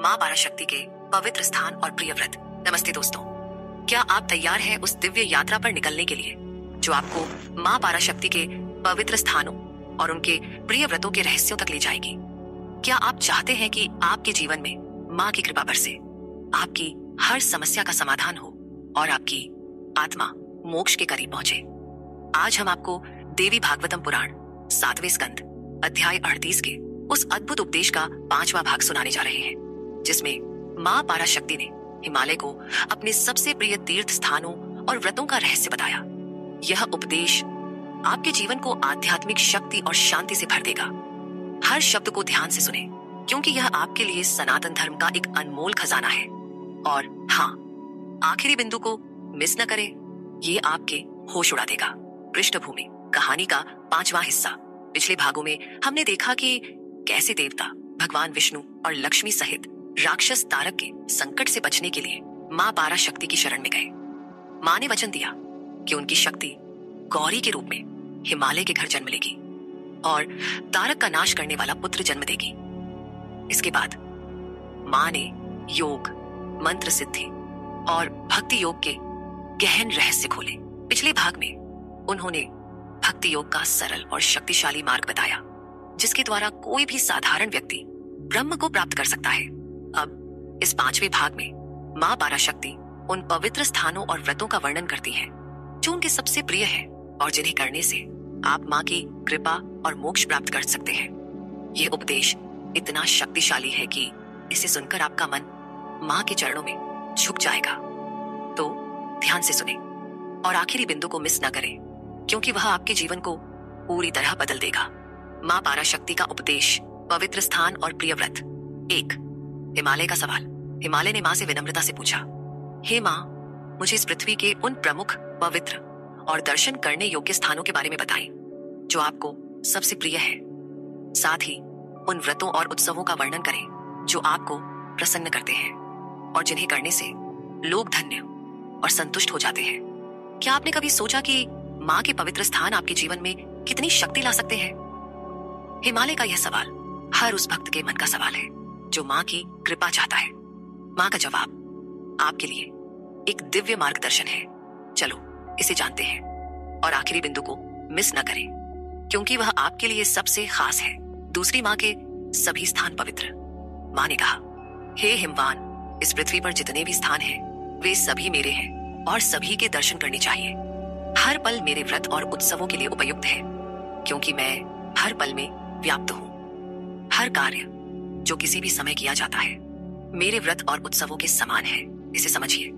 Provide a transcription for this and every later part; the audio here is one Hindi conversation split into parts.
माँ पराशक्ति के पवित्र स्थान और प्रिय व्रत। नमस्ते दोस्तों, क्या आप तैयार हैं उस दिव्य यात्रा पर निकलने के लिए जो आपको माँ पराशक्ति के पवित्र स्थानों और उनके प्रिय व्रतों के रहस्यों तक ले जाएगी? क्या आप चाहते हैं कि आपके जीवन में माँ की कृपा बरसे, आपकी हर समस्या का समाधान हो और आपकी आत्मा मोक्ष के करीब पहुंचे? आज हम आपको देवी भागवतम पुराण 7वें स्कंद अध्याय 38 के उस अद्भुत उपदेश का 5वां भाग सुनाने जा रहे हैं, जिसमें माँ पराशक्ति ने हिमालय को अपने सबसे प्रिय तीर्थ स्थानों और व्रतों का रहस्य बताया। यह उपदेश आपके जीवन को आध्यात्मिक शक्ति और शांति से भर देगा। हर शब्द को ध्यान से सुने, क्योंकि यह आपके लिए सनातन धर्म का एक अनमोल खजाना है। और हाँ, आखिरी बिंदु को मिस न करें, ये आपके होश उड़ा देगा। पृष्ठभूमि कहानी का 5वां हिस्सा। पिछले भागों में हमने देखा कि कैसे देवता भगवान विष्णु और लक्ष्मी सहित राक्षस तारक के संकट से बचने के लिए माँ पराशक्ति की शरण में गए। माँ ने वचन दिया कि उनकी शक्ति गौरी के रूप में हिमालय के घर जन्म लेगी और तारक का नाश करने वाला पुत्र जन्म देगी। इसके बाद माँ ने योग, मंत्र सिद्धि और भक्ति योग के गहन रहस्य खोले। पिछले भाग में उन्होंने भक्ति योग का सरल और शक्तिशाली मार्ग बताया, जिसके द्वारा कोई भी साधारण व्यक्ति ब्रह्म को प्राप्त कर सकता है। अब इस 5वें भाग में माँ पराशक्ति उन पवित्र स्थानों और व्रतों का वर्णन करती है जो उनके सबसे प्रिय है और जिन्हें करने से आप माँ की कृपा और मोक्ष प्राप्त कर सकते हैं। यह उपदेश इतना शक्तिशाली है कि इसे सुनकर आपका मन माँ के चरणों में झुक जाएगा। तो ध्यान से सुने और आखिरी बिंदु को मिस न करें, क्योंकि वह आपके जीवन को पूरी तरह बदल देगा। माँ पराशक्ति का उपदेश, पवित्र स्थान और प्रिय व्रत। 1. हिमालय का सवाल। हिमालय ने माँ से विनम्रता से पूछा, हे माँ, मुझे इस पृथ्वी के उन प्रमुख, पवित्र और दर्शन करने योग्य स्थानों के बारे में बताएं जो आपको सबसे प्रिय है। साथ ही उन व्रतों और उत्सवों का वर्णन करें जो आपको प्रसन्न करते हैं और जिन्हें करने से लोग धन्य और संतुष्ट हो जाते हैं। क्या आपने कभी सोचा कि माँ के पवित्र स्थान आपके जीवन में कितनी शक्ति ला सकते हैं? हिमालय का यह सवाल हर उस भक्त के मन का सवाल है जो माँ की कृपा चाहता है। माँ का जवाब आपके लिए एक दिव्य मार्गदर्शन है। चलो इसे जानते हैं और आखिरी बिंदु को मिस न करें, क्योंकि वह आपके लिए सबसे खास है। दूसरी माँ के सभी स्थान पवित्र। माँ ने कहा, हे हिमवान, इस पृथ्वी पर जितने भी स्थान हैं, वे सभी मेरे हैं और सभी के दर्शन करने चाहिए। हर पल मेरे व्रत और उत्सवों के लिए उपयुक्त है, क्योंकि मैं हर पल में व्याप्त हूँ। हर कार्य जो किसी भी समय किया जाता है मेरे व्रत और उत्सवों के समान है। इसे समझिए।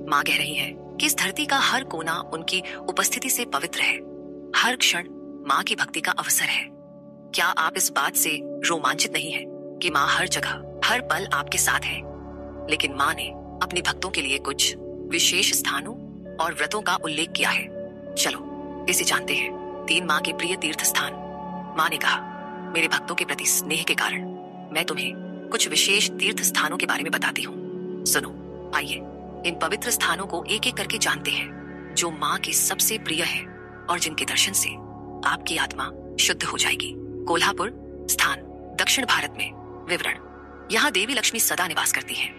माँ कह रही है कि इस धरती का हर कोना उनकी उपस्थिति से पवित्र है। हर क्षण माँ की भक्ति का अवसर है। क्या आप इस बात से रोमांचित नहीं है कि माँ हर जगह, हर पल आपके साथ है? लेकिन माँ ने अपने भक्तों के लिए कुछ विशेष स्थानों और व्रतों का उल्लेख किया है। चलो इसे जानते हैं। 3 माँ के प्रिय तीर्थ स्थान। माँ ने कहा, मेरे भक्तों के प्रति स्नेह के कारण मैं तुम्हें कुछ विशेष तीर्थ स्थानों के बारे में बताती हूँ। सुनो, आइए इन पवित्र स्थानों को एक एक करके जानते हैं जो माँ के सबसे प्रिय है और जिनके दर्शन से आपकी आत्मा शुद्ध हो जाएगी। कोल्हापुर स्थान, दक्षिण भारत में। विवरण। यहाँ देवी लक्ष्मी सदा निवास करती है।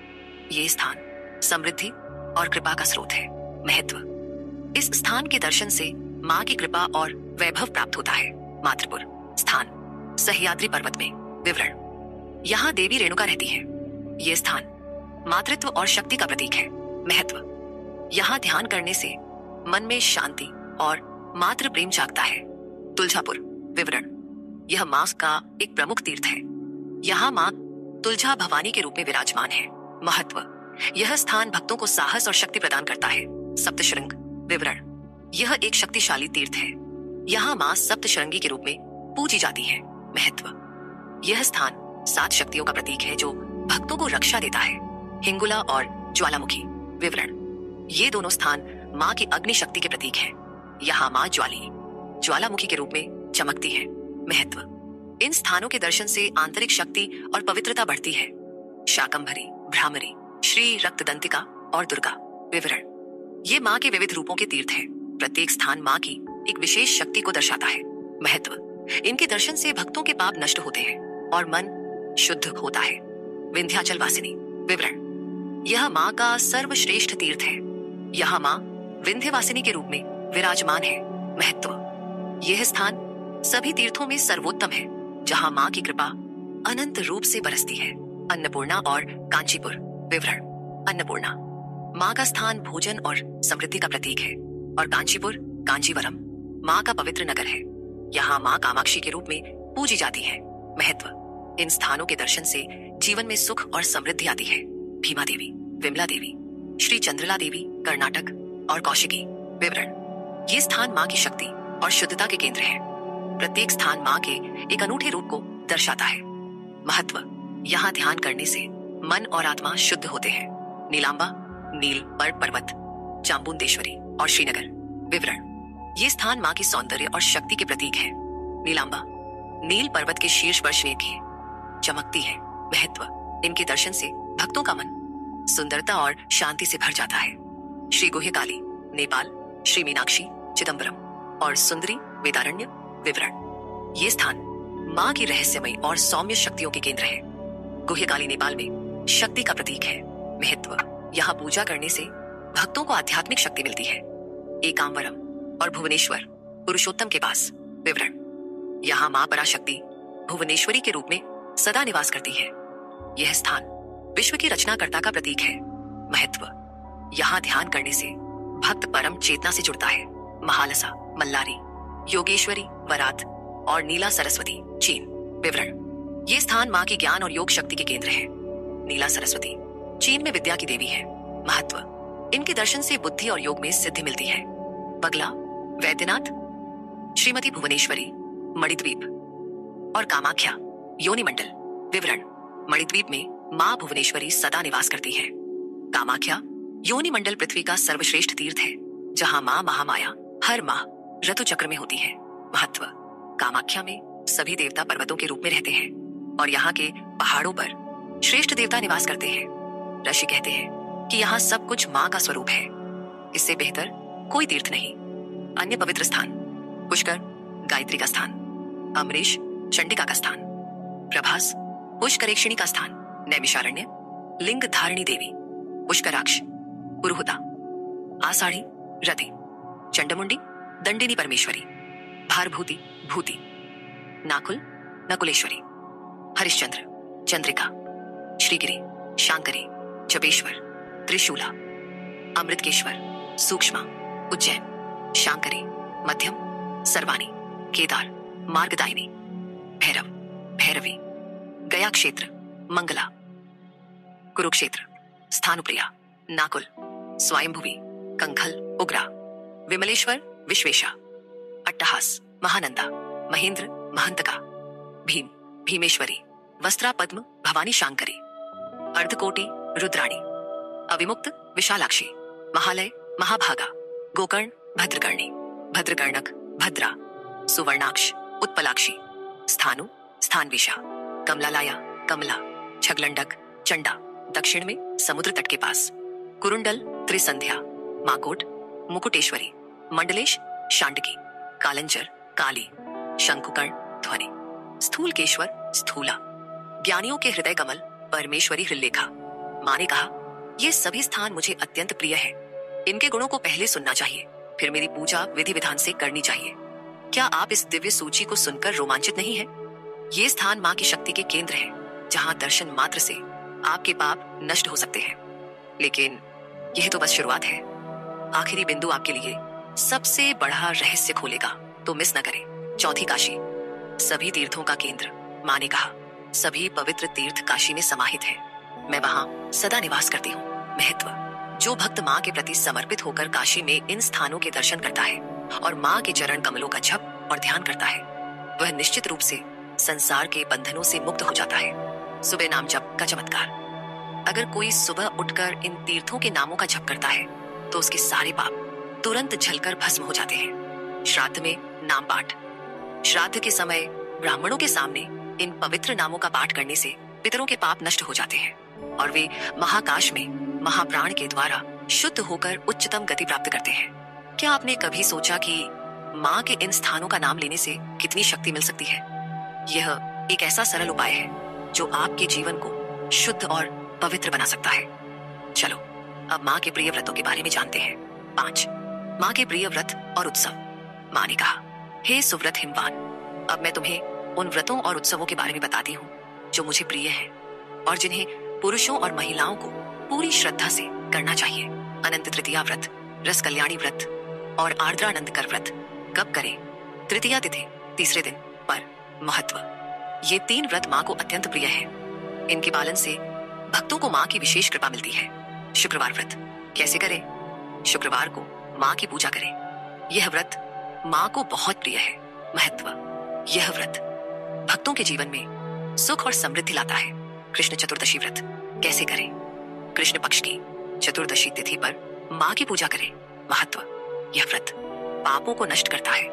ये स्थान समृद्धि और कृपा का स्रोत है। महत्व। इस स्थान के दर्शन से माँ की कृपा और वैभव प्राप्त होता है। मातृपुर स्थान, सह्याद्री पर्वत में। विवरण। यहाँ देवी रेणुका रहती है। ये स्थान मातृत्व और शक्ति का प्रतीक है। महत्व। यहाँ ध्यान करने से मन में शांति और मातृ प्रेम जागता है। तुलजापुर। विवरण। यह माँ का एक प्रमुख तीर्थ है। यहाँ माँ तुलजा भवानी के रूप में विराजमान है। महत्व। यह स्थान भक्तों को साहस और शक्ति प्रदान करता है। सप्तशृंग। विवरण। यह एक शक्तिशाली तीर्थ है। यहाँ माँ सप्तशृंगी के रूप में पूजी जाती है। महत्व। यह स्थान 7 शक्तियों का प्रतीक है जो भक्तों को रक्षा देता है। हिंगुला और ज्वालामुखी। विवरण। ये दोनों स्थान माँ की अग्नि शक्ति के प्रतीक हैं। यहाँ माँ ज्वालामुखी के रूप में चमकती है। महत्व। इन स्थानों के दर्शन से आंतरिक शक्ति और पवित्रता बढ़ती है। शाकंभरी, भ्रामरी, श्री रक्तदंतिका और दुर्गा। विवरण। ये माँ के विविध रूपों के तीर्थ हैं। प्रत्येक स्थान माँ की एक विशेष शक्ति को दर्शाता है। महत्व। इनके दर्शन से भक्तों के पाप नष्ट होते हैं और मन शुद्ध होता है। विंध्याचल वासिनी। विवरण: यह माँ का सर्वश्रेष्ठ तीर्थ है। यहाँ माँ विंध्यवासिनी के रूप में विराजमान है। महत्व: यह स्थान सभी तीर्थों में सर्वोत्तम है, जहाँ माँ की कृपा अनंत रूप से बरसती है। अन्नपूर्णा और कांचीपुर। विवरण: अन्नपूर्णा माँ का स्थान भोजन और समृद्धि का प्रतीक है, और कांचीपुर कांचीवरम माँ का पवित्र नगर है। यहाँ माँ कामाक्षी के रूप में पूजी जाती है। महत्व: इन स्थानों के दर्शन से जीवन में सुख और समृद्धि आती है। भीमा देवी, विमला देवी, श्री चंद्रला देवी, कर्नाटक और कौशिकी। विवरण: ये स्थान माँ की शक्ति और शुद्धता के केंद्र है। प्रत्येक स्थान माँ के एक अनूठे रूप को दर्शाता है। महत्व: यहाँ ध्यान करने से मन और आत्मा शुद्ध होते हैं। नीलांबा, नील पर्वत, चामुंडेश्वरी और श्रीनगर। विवरण: ये स्थान माँ की सौंदर्य और शक्ति के प्रतीक है। नीलांबा नील पर्वत के शीर्ष पर श्वेत है, चमकती है। महत्व: इनके दर्शन से भक्तों का मन सुंदरता और शांति से भर जाता है। श्री गुह्यकाली, नेपाल, श्री मीनाक्षी, चिदम्बरम और सुंदरी, वेदारण्य। विवरण: ये स्थान माँ की रहस्यमयी और सौम्य शक्तियों के केंद्र है। गुह्यकाली नेपाल में शक्ति का प्रतीक है। महत्व: यहाँ पूजा करने से भक्तों को आध्यात्मिक शक्ति मिलती है। एकांबरम और भुवनेश्वर, पुरुषोत्तम के पास। विवरण: यहाँ माँ पराशक्ति भुवनेश्वरी के रूप में सदा निवास करती है। यह स्थान विश्व की रचनाकर्ता का प्रतीक है। महत्व: यहाँ ध्यान करने से भक्त परम चेतना से जुड़ता है। महालसा, मल्लारी, योगेश्वरी, वरात और नीला सरस्वती, चीन। विवरण: ये स्थान माँ की ज्ञान और योग शक्ति के केंद्र है। नीला सरस्वती चीन में विद्या की देवी है। महत्व: इनके दर्शन से बुद्धि और योग में सिद्धि मिलती है। बगला, वैद्यनाथ, श्रीमती भुवनेश्वरी, मणिद्वीप और कामाख्या, योनिमंडल। विवरण: मणिद्वीप में माँ भुवनेश्वरी सदा निवास करती है। कामाख्या योनिमंडल पृथ्वी का सर्वश्रेष्ठ तीर्थ है, जहाँ माँ महामाया हर माह ऋतु चक्र में होती है। महत्व: कामाख्या में सभी देवता पर्वतों के रूप में रहते हैं, और यहाँ के पहाड़ों पर श्रेष्ठ देवता निवास करते हैं। ऋषि कहते हैं कि यहाँ सब कुछ माँ का स्वरूप है। इससे बेहतर कोई तीर्थ नहीं। अन्य पवित्र स्थान: पुष्कर, गायत्री का स्थान, अमरीश, चंडिका का स्थान, प्रभास, पुष्करेक्षिणी का स्थान, नैमिषारण्य, लिंग धारिणी देवी, पुष्कराक्ष, पुरुहुता, आषाढ़ी, रति, चंडमुंडी, दंडिनी परमेश्वरी, भारभूति, भूति, नाकुल, नकुलेश्वरी, हरिश्चंद्र, चंद्रिका, श्रीगिरी, शांकरी, जपेश्वर, त्रिशूला, अमृतकेश्वर, सूक्ष्मा, उज्जैन, शांकरी, मध्यम, सर्वानी, केदार, मार्गदायिनी, भैरव, भैरवी, गया क्षेत्र, मंगला, कुरुक्षेत्र, स्थानुप्रिया, नाकुल, स्वयंभुवी, कंखल, उग्रा, विमलेश्वर, विश्वेशा, अट्टहास, महानंदा, महेंद्र, महंतका, भीम, भीमेश्वरी, वस्त्रा, पद्म, भवानी, शांकरी, अर्धकोटि, रुद्राणी, अविमुक्त, विशालाक्षी, महालय, महाभागा, गोकर्ण, भद्रकर्णी, भद्रकर्णक, भद्रा, सुवर्णाक्ष, उत्पलाक्षी, स्थानु, स्थानविशा, कमलालाया, कमला, छगलंडक, चंडा, दक्षिण में समुद्र तट के पास, कुरुंडल, त्रिसंध्या, माकोट, मुकुटेश्वरी, मंडलेश, शांडकी, कालंजर, काली, शंकुकर्ण, ध्वनि, स्थूलकेश्वर, स्थूला, ज्ञानियों के हृदय कमल, परमेश्वरी, हृल्लेखा। माँ ने कहा, ये सभी स्थान मुझे अत्यंत प्रिय है। इनके गुणों को पहले सुनना चाहिए, फिर मेरी पूजा विधि विधान से करनी चाहिए। क्या आप इस दिव्य सूची को सुनकर रोमांचित नहीं है? ये स्थान माँ की शक्ति के केंद्र है, जहाँ दर्शन मात्र से आपके पाप नष्ट हो सकते हैं। लेकिन यह तो बस शुरुआत है। आखिरी बिंदु आपके लिए सबसे बड़ा रहस्य खोलेगा, तो मिस न करें। चौथी काशी, सभी तीर्थों का केंद्र। माँ ने कहा, सभी पवित्र तीर्थ काशी में समाहित है। मैं वहाँ सदा निवास करती हूँ। महत्व: जो भक्त माँ के प्रति समर्पित होकर काशी में इन स्थानों के दर्शन करता है और माँ के चरण कमलों का जप और ध्यान करता है, वह निश्चित रूप से संसार के बंधनों से मुक्त हो जाता है। सुबह नाम जप का चमत्कार। अगर कोई सुबह उठकर इन तीर्थों के नामों का जप करता है तो उसके सारे पाप तुरंत झलकर भस्म हो जाते हैं। श्राद्ध में नाम पाठ। श्राद्ध के समय ब्राह्मणों के सामने इन पवित्र नामों का पाठ करने से पितरों के पाप नष्ट हो जाते हैं और वे महाकाश में महाप्राण के द्वारा शुद्ध होकर उच्चतम गति प्राप्त करते हैं। क्या आपने कभी सोचा कि माँ के इन स्थानों का नाम लेने से कितनी शक्ति मिल सकती है? यह एक ऐसा सरल उपाय है जो आपके जीवन को शुद्ध और पवित्र बना सकता है। चलो अब माँ के प्रिय व्रतों के बारे में जानते हैं। 5, माँ के प्रिय व्रत और उत्सव। माँ ने कहा, हे सुव्रत हिमवान, अब मैं तुम्हें उन व्रतों और उत्सवों के बारे में बताती हूँ जो मुझे प्रिय हैं और जिन्हें पुरुषों और महिलाओं को पूरी श्रद्धा से करना चाहिए। अनंत तृतीया व्रत, रस कल्याणी व्रत और आर्द्रानंद कर व्रत कब करें? तृतीया तिथि, तीसरे दिन पर। महत्व, ये 3 व्रत माँ को अत्यंत प्रिय है। इनके पालन से भक्तों को माँ की विशेष कृपा मिलती है। शुक्रवार व्रत कैसे करें? शुक्रवार को माँ की पूजा करें। यह व्रत माँ को बहुत प्रिय है। महत्व, यह व्रत भक्तों के जीवन में सुख और समृद्धि लाता है। कृष्ण चतुर्दशी व्रत कैसे करें? कृष्ण पक्ष की चतुर्दशी तिथि पर माँ की पूजा करें। महत्व, यह व्रत पापों को नष्ट करता है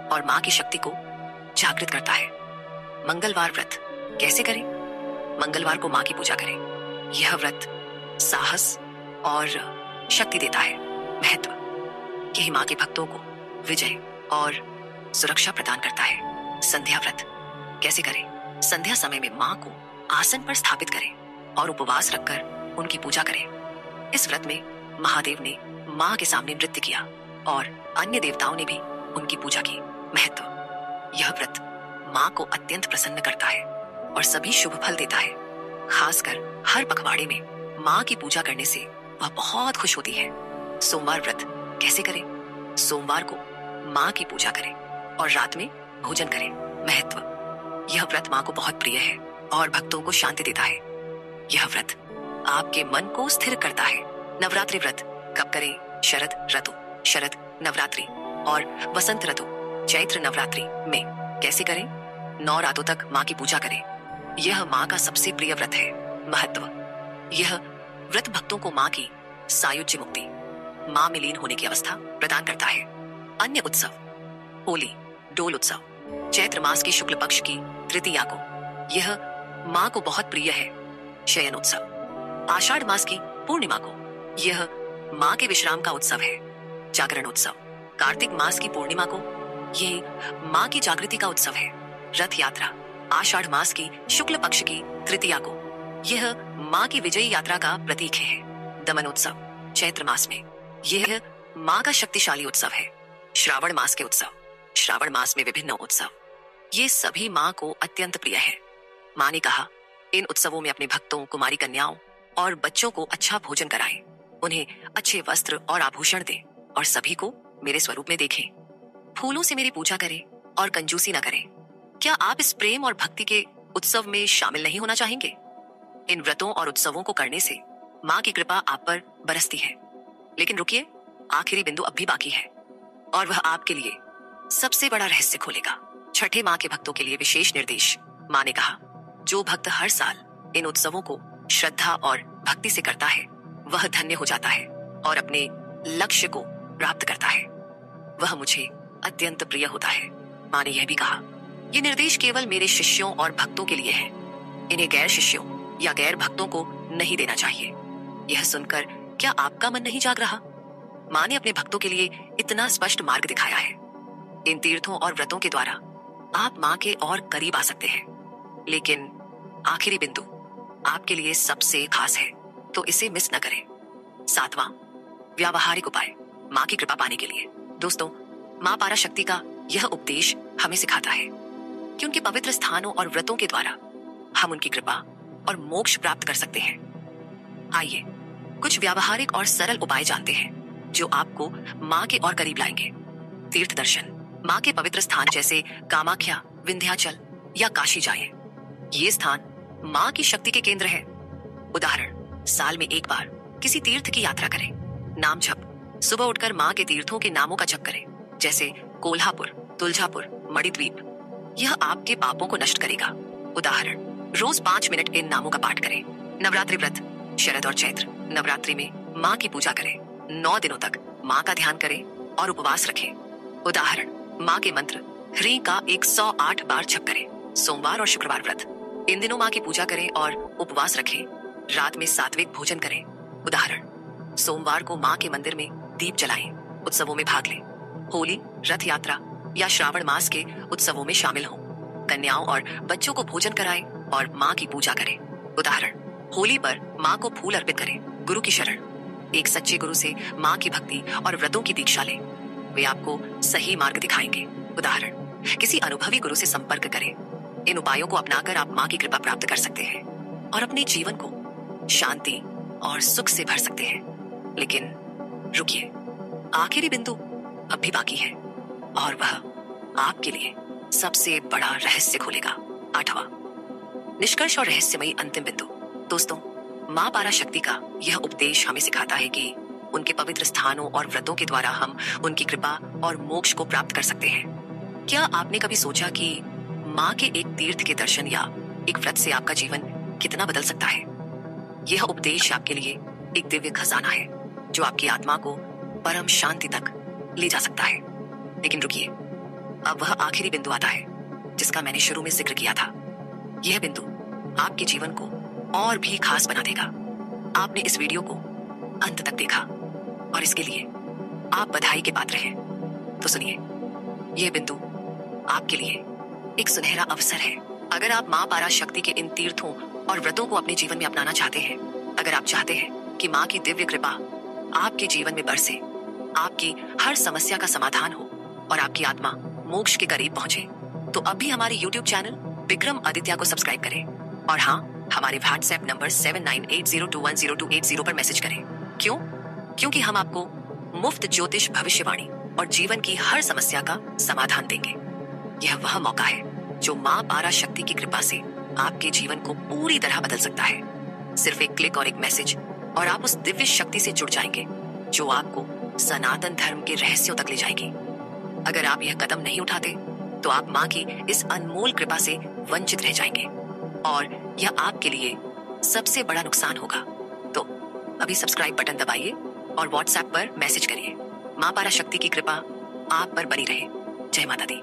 और माँ की शक्ति को जागृत करता है। मंगलवार व्रत कैसे करें? मंगलवार को माँ की पूजा करें। यह व्रत साहस और शक्ति देता है। महत्व, यही माँ के भक्तों को विजय और सुरक्षा प्रदान करता है। संध्या व्रत कैसे करें? संध्या समय में माँ को आसन पर स्थापित करें और उपवास रखकर उनकी पूजा करें। इस व्रत में महादेव ने माँ के सामने नृत्य किया और अन्य देवताओं ने भी उनकी पूजा की। महत्व, यह व्रत माँ को अत्यंत प्रसन्न करता है और सभी शुभ फल देता है। खासकर हर पखवाड़े में माँ की पूजा करने से वह बहुत खुश होती है। सोमवार व्रत कैसे करें? सोमवार को माँ की पूजा करें और रात में भोजन करें। महत्व, यह व्रत माँ को बहुत प्रिय है और भक्तों को शांति देता है। यह व्रत आपके मन को स्थिर करता है। नवरात्रि व्रत कब करें? शरद ऋतु, शरद नवरात्रि और वसंत ऋतु चैत्र नवरात्रि में कैसे करें? 9 रातों तक माँ की पूजा करें। यह माँ का सबसे प्रिय व्रत है। महत्व, यह व्रत भक्तों को माँ की सायुज्य मुक्ति, माँ में लीन होने की अवस्था प्रदान करता है। अन्य उत्सव, होली, डोल उत्सव चैत्र मास की शुक्ल पक्ष की तृतीया को, यह माँ को बहुत प्रिय है। शयन उत्सव, आषाढ़ मास की पूर्णिमा को, यह माँ के विश्राम का उत्सव है। जागरण उत्सव, कार्तिक मास की पूर्णिमा को, ये माँ की जागृति का उत्सव है। रथ यात्रा, आषाढ़ मास की शुक्ल पक्ष की तृतीया को, यह माँ की विजयी यात्रा का प्रतीक है। दमन उत्सव, चैत्र मास में, यह माँ का शक्तिशाली उत्सव है। श्रावण मास के उत्सव, श्रावण मास में विभिन्न उत्सव, ये सभी माँ को अत्यंत प्रिय है। माँ ने कहा, इन उत्सवों में अपने भक्तों, कुमारी कन्याओं और बच्चों को अच्छा भोजन कराएं, उन्हें अच्छे वस्त्र और आभूषण दें और सभी को मेरे स्वरूप में देखें। फूलों से मेरी पूजा करें और कंजूसी न करें। क्या आप इस प्रेम और भक्ति के उत्सव में शामिल नहीं होना चाहेंगे? इन व्रतों और उत्सवों को करने से माँ की कृपा आप पर बरसती है। लेकिन रुकिए, आखिरी बिंदु अब भी बाकी है और वह आपके लिए सबसे बड़ा रहस्य खोलेगा। छठे माँ के भक्तों के लिए विशेष निर्देश। माँ ने कहा, जो भक्त हर साल इन उत्सवों को श्रद्धा और भक्ति से करता है वह धन्य हो जाता है और अपने लक्ष्य को प्राप्त करता है। वह मुझे अत्यंत प्रिय होता है। माँ ने यह भी कहा, ये निर्देश केवल मेरे शिष्यों और भक्तों के लिए है। इन्हें गैर शिष्यों या गैर भक्तों को नहीं देना चाहिए। यह सुनकर क्या आपका मन नहीं जाग रहा? माँ ने अपने भक्तों के लिए इतना स्पष्ट मार्ग दिखाया है। इन तीर्थों और व्रतों के द्वारा आप माँ के और करीब आ सकते हैं। लेकिन आखिरी बिंदु आपके लिए सबसे खास है, तो इसे मिस न करें। 7वां, व्यावहारिक उपाय माँ की कृपा पाने के लिए। दोस्तों, माँ पाराशक्ति का यह उपदेश हमें सिखाता है कि उनके पवित्र स्थानों और व्रतों के द्वारा हम उनकी कृपा और मोक्ष प्राप्त कर सकते हैं। आइए कुछ व्यावहारिक और सरल उपाय जानते हैं जो आपको माँ के और करीब लाएंगे। तीर्थ दर्शन, माँ के पवित्र स्थान जैसे कामाख्या, विंध्याचल या काशी जाएं। ये स्थान माँ की शक्ति के केंद्र है। उदाहरण, साल में एक बार किसी तीर्थ की यात्रा करें। नाम जप, सुबह उठकर माँ के तीर्थों के नामों का जप करें, जैसे कोल्हापुर, तुलजापुर, मणिद्वीप। यह आपके पापों को नष्ट करेगा। उदाहरण, रोज 5 मिनट इन नामों का पाठ करें। नवरात्रि व्रत, शरद और चैत्र नवरात्रि में माँ की पूजा करें। 9 दिनों तक माँ का ध्यान करें और उपवास रखें। उदाहरण, माँ के मंत्र ह्री का 108 बार जप करें। सोमवार और शुक्रवार व्रत, इन दिनों माँ की पूजा करें और उपवास रखें। रात में सात्विक भोजन करें। उदाहरण, सोमवार को माँ के मंदिर में दीप जलाएं। उत्सवों में भाग लें। होली, रथ यात्रा या श्रावण मास के उत्सवों में शामिल हों। कन्याओं और बच्चों को भोजन कराएं और माँ की पूजा करें। उदाहरण, होली पर माँ को फूल अर्पित करें। गुरु की शरण, एक सच्चे गुरु से माँ की भक्ति और व्रतों की दीक्षा लें। वे आपको सही मार्ग दिखाएंगे। उदाहरण, किसी अनुभवी गुरु से संपर्क करें। इन उपायों को अपनाकर आप माँ की कृपा प्राप्त कर सकते हैं और अपने जीवन को शांति और सुख से भर सकते हैं। लेकिन रुकिए, आखिरी बिंदु अब भी बाकी है और वह आपके लिए सबसे बड़ा रहस्य खोलेगा। 8वां, निष्कर्ष और रहस्यमयी अंतिम बिंदु। दोस्तों, माँ पराशक्ति का यह उपदेश हमें सिखाता है कि उनके पवित्र स्थानों और व्रतों के द्वारा हम उनकी कृपा और मोक्ष को प्राप्त कर सकते हैं। क्या आपने कभी सोचा कि माँ के एक तीर्थ के दर्शन या एक व्रत से आपका जीवन कितना बदल सकता है? यह उपदेश आपके लिए एक दिव्य खजाना है जो आपकी आत्मा को परम शांति तक ले जा सकता है। लेकिन रुकिए, अब वह आखिरी बिंदु आता है जिसका मैंने शुरू में जिक्र किया था। यह बिंदु आपके जीवन को और भी खास बना देगा। आपने इस वीडियो को अंत तक देखा और इसके लिए आप बधाई के पात्र हैं। तो सुनिए, यह बिंदु आपके लिए एक सुनहरा अवसर है। अगर आप माँ पराशक्ति के इन तीर्थों और व्रतों को अपने जीवन में अपनाना चाहते हैं, अगर आप चाहते हैं कि माँ की दिव्य कृपा आपके जीवन में बरसे, आपकी हर समस्या का समाधान हो और आपकी आत्मा मोक्ष के करीब पहुंचे, तो अभी हमारे YouTube चैनल विक्रम आदित्य को सब्सक्राइब करें और हाँ, हमारे WhatsApp नंबर 7980210280 पर मैसेज करें। क्यों? क्योंकि हम आपको मुफ्त ज्योतिष भविष्यवाणी और जीवन की हर समस्या का समाधान देंगे। यह वह मौका है जो माँ पराशक्ति की कृपा से आपके जीवन को पूरी तरह बदल सकता है। सिर्फ एक क्लिक और एक मैसेज और आप उस दिव्य शक्ति से जुड़ जाएंगे जो आपको सनातन धर्म के रहस्यों तक ले जाएगी। अगर आप यह कदम नहीं उठाते तो आप माँ की इस अनमोल कृपा से वंचित रह जाएंगे और यह आपके लिए सबसे बड़ा नुकसान होगा। तो अभी सब्सक्राइब बटन दबाइए और WhatsApp पर मैसेज करिए। माँ पराशक्ति की कृपा आप पर बनी रहे। जय माता दी।